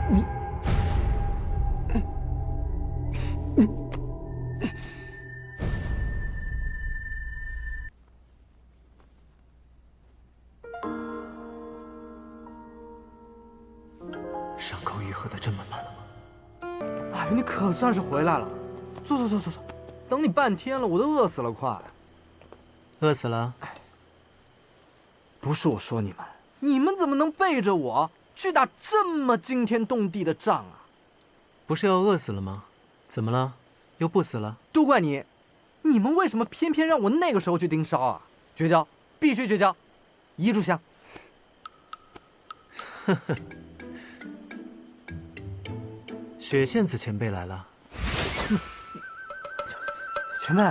你，伤口愈合的这么慢了吗？哎，你可算是回来了。坐，等你半天了，我都饿死了，快！饿死了？不是我说你们怎么能背着我去打这么惊天动地的仗啊？不是要饿死了吗？怎么了？又不死了？都怪你！你们为什么偏偏让我那个时候去盯梢啊？绝交，必须绝交！一炷香。呵呵。雪线子前辈来了。前辈，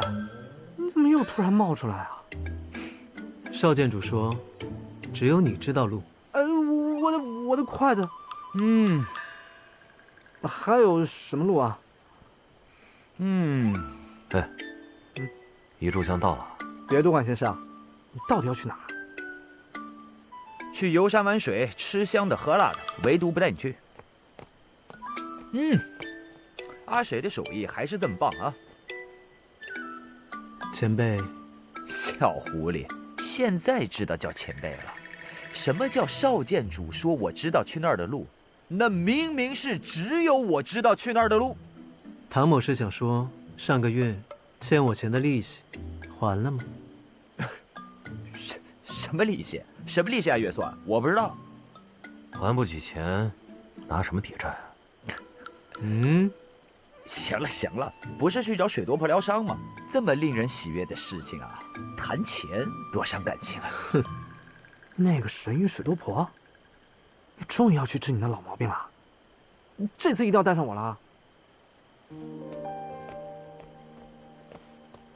你怎么又突然冒出来啊？少剑主说，只有你知道路。我的筷子。还有什么路啊？哎，一炷香到了。别多管闲事啊！你到底要去哪儿？去游山玩水，吃香的喝辣的，唯独不带你去。阿水的手艺还是这么棒啊！前辈，小狐狸，现在知道叫前辈了。什么叫少剑主说我知道去那儿的路？那明明是只有我知道去那儿的路。唐某是想说，上个月欠我钱的利息还了吗？什么利息？什么利息啊？月算，我不知道。还不起钱，拿什么抵债啊？行了，不是去找水多婆疗伤吗？这么令人喜悦的事情啊，谈钱多伤感情啊！哼，那个神医水多婆，你终于要去治你的老毛病了，这次一定要带上我了。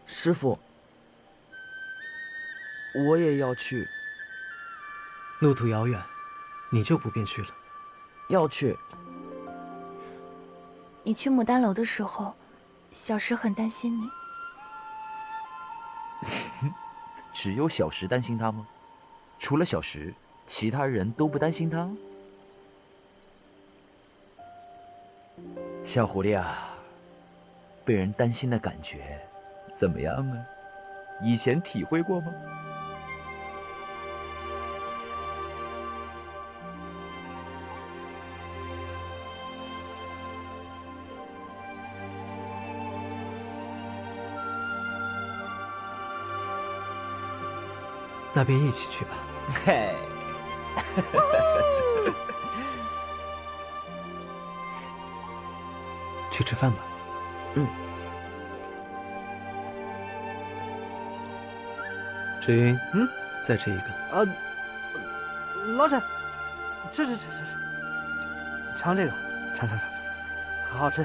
师傅，我也要去。路途遥远，你就不便去了。要去。你去牡丹楼的时候，小石很担心你。只有小石担心他吗？除了小石，其他人都不担心他？小狐狸啊，被人担心的感觉怎么样啊？以前体会过吗？那便一起去吧。嘿，去吃饭吧。志云，再吃一个。老沈，吃，尝这个，尝，好好吃。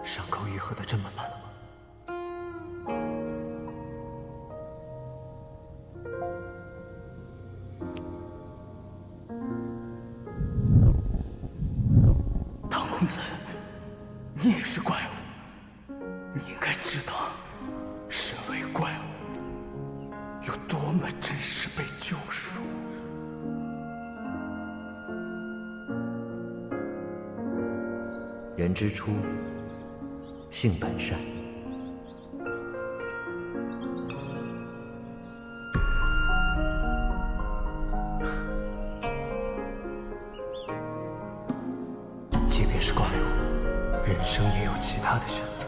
伤口愈合的这么慢了吗？唐公子，你也是怪物，你应该知道，身为怪物有多么真实被救赎。人之初，性本善。即便是怪物，人生也有其他的选择。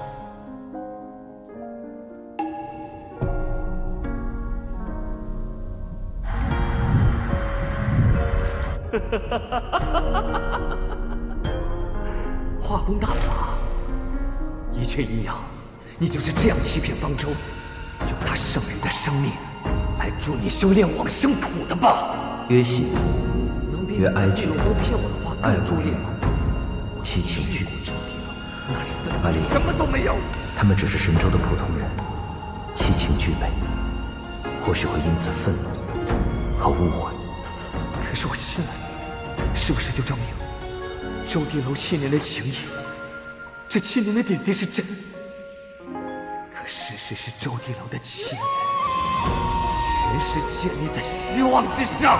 化功大法，一拳一阳，你就是这样欺骗方舟，用他圣人的生命来助你修炼往生苦的吧？越喜越哀惧，爱更助力吗？七情俱。那里分阿离，什么都没有。他们只是神州的普通人，七情俱备，或许会因此愤怒和误会。可是我信了你，是不是就证明周地楼7年的情谊，这7年的点滴是真？可事实是周地楼的7年，全是建立在虚妄之上。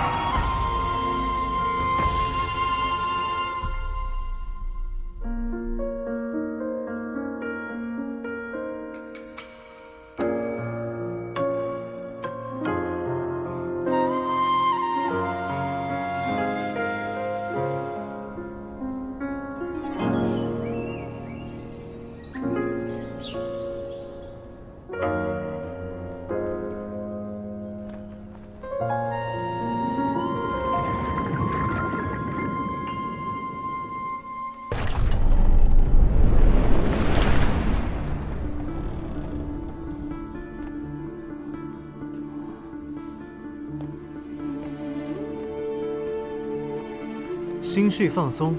心绪放松，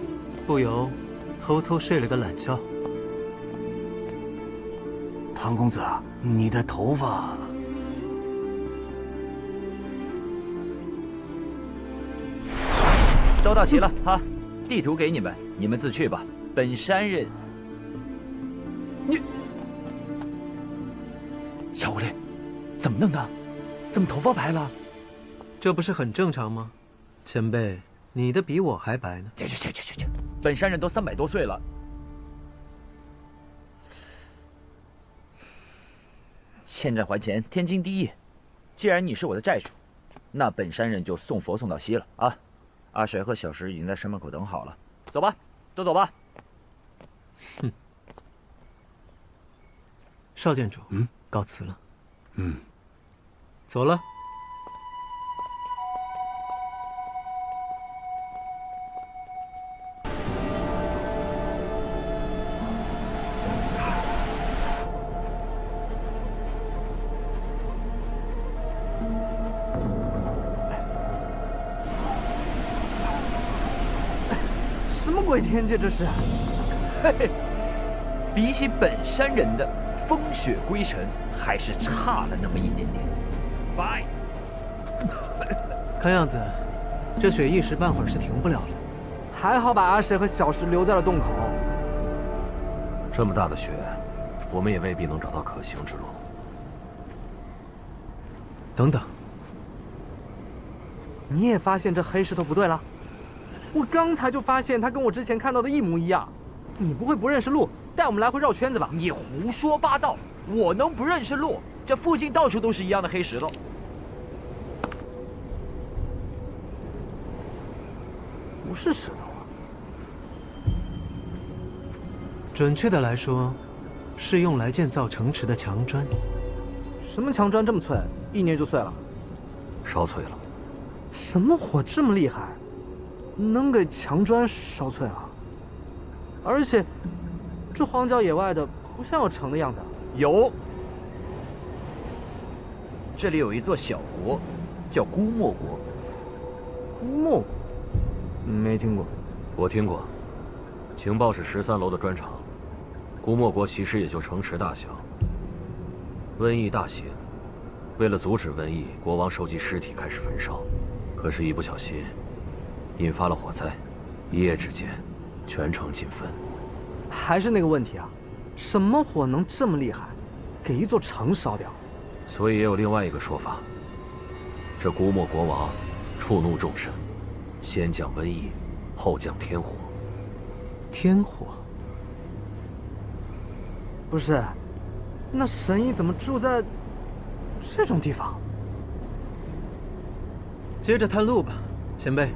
不由偷偷睡了个懒觉。唐公子，你的头发……都到齐了哈，地图给你们，你们自去吧。本山人，小狐狸，怎么弄的？怎么头发白了？这不是很正常吗？前辈，你的比我还白呢。去！本山人都300多岁了。欠债还钱，天经地义。既然你是我的债主，那本山人就送佛送到西了啊！阿水和小石已经在山门口等好了，走吧，都走吧。哼，邵建筑，告辞了。走了。什么鬼天界这是？嘿嘿，比起本山人的风雪归尘，还是差了那么一点点。拜。看样子，这雪一时半会儿是停不了了。还好把阿水和小石留在了洞口。这么大的雪，我们也未必能找到可行之路。等等，你也发现这黑石头不对了？我刚才就发现它跟我之前看到的一模一样。你不会不认识路，带我们来回绕圈子吧？你胡说八道！我能不认识路？这附近到处都是一样的黑石头。不是石头啊。准确的来说，是用来建造城池的墙砖。什么墙砖这么脆，1年就碎了？烧脆了。什么火这么厉害，能给墙砖烧脆了？而且，这荒郊野外的，不像有城的样子。有，这里有一座小国，叫姑墨国。姑墨国，没听过。我听过，情报是13楼的专长。姑墨国其实也就城池大小。瘟疫大行，为了阻止瘟疫，国王收集尸体开始焚烧，可是，一不小心，引发了火灾，一夜之间，全城尽焚。还是那个问题啊，什么火能这么厉害，给一座城烧掉？所以也有另外一个说法，这姑墨国王触怒众神，先降瘟疫，后降天火。天火？不是，那神医怎么住在这种地方？接着探路吧，前辈。